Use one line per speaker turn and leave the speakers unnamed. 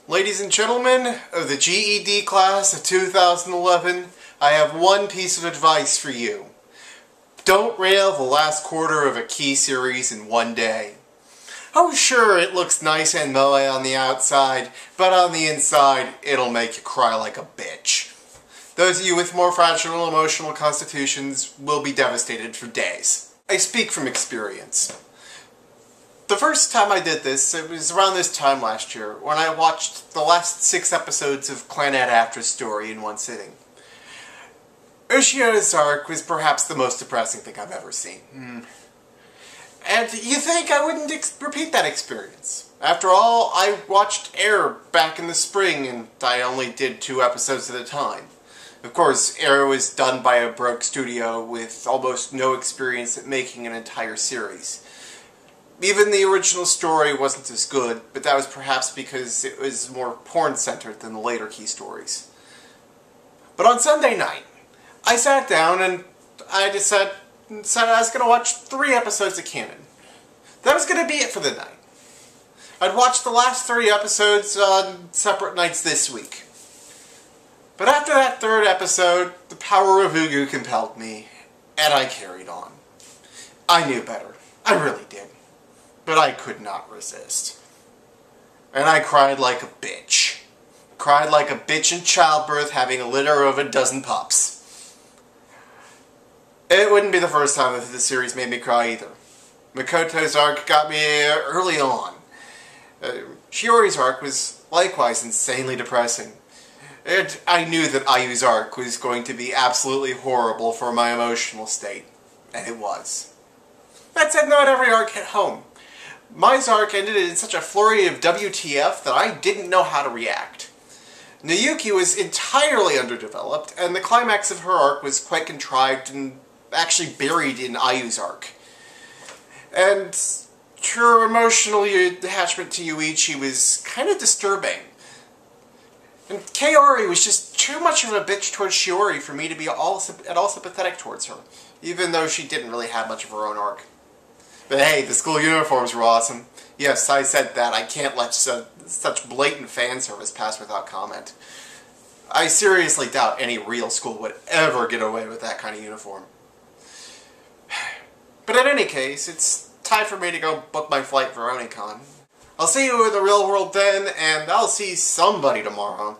Ladies and gentlemen of the GED class of 2011, I have one piece of advice for you. Don't rail the last quarter of a key series in one day. Oh sure, it looks nice and moe on the outside, but on the inside, it'll make you cry like a bitch. Those of you with more fragile emotional constitutions will be devastated for days. I speak from experience. The first time I did this, it was around this time last year, when I watched the last 6 episodes of Clannad After's story in one sitting. Ushio's arc was perhaps the most depressing thing I've ever seen. And you think I wouldn't repeat that experience. After all, I watched Air back in the spring, and I only did 2 episodes at a time. Of course, Air was done by a broke studio with almost no experience at making an entire series. Even the original story wasn't as good, but that was perhaps because it was more porn-centered than the later key stories. But on Sunday night, I sat down and I decided I was going to watch 3 episodes of Kanon. That was going to be it for the night. I'd watched the last 3 episodes on separate nights this week. But after that 3rd episode, the power of Ugu compelled me, and I carried on. I knew better. I really did. But I could not resist. And I cried like a bitch. Cried like a bitch in childbirth having a litter of a dozen pups. It wouldn't be the first time that the series made me cry either. Makoto's arc got me early on. Shiori's arc was likewise insanely depressing. And I knew that Ayu's arc was going to be absolutely horrible for my emotional state. And it was. That said, not every arc hit home. Mai's arc ended in such a flurry of WTF that I didn't know how to react. Nayuki was entirely underdeveloped, and the climax of her arc was quite contrived and actually buried in Ayu's arc. And her emotional attachment to Yuichi was kind of disturbing. And Kaori was just too much of a bitch towards Shiori for me to be at all sympathetic towards her, even though she didn't really have much of her own arc. But hey, the school uniforms were awesome. Yes, I said that. I can't let such blatant fan service pass without comment. I seriously doubt any real school would ever get away with that kind of uniform. But in any case, it's time for me to go book my flight for Onicon. I'll see you in the real world then, and I'll see somebody tomorrow.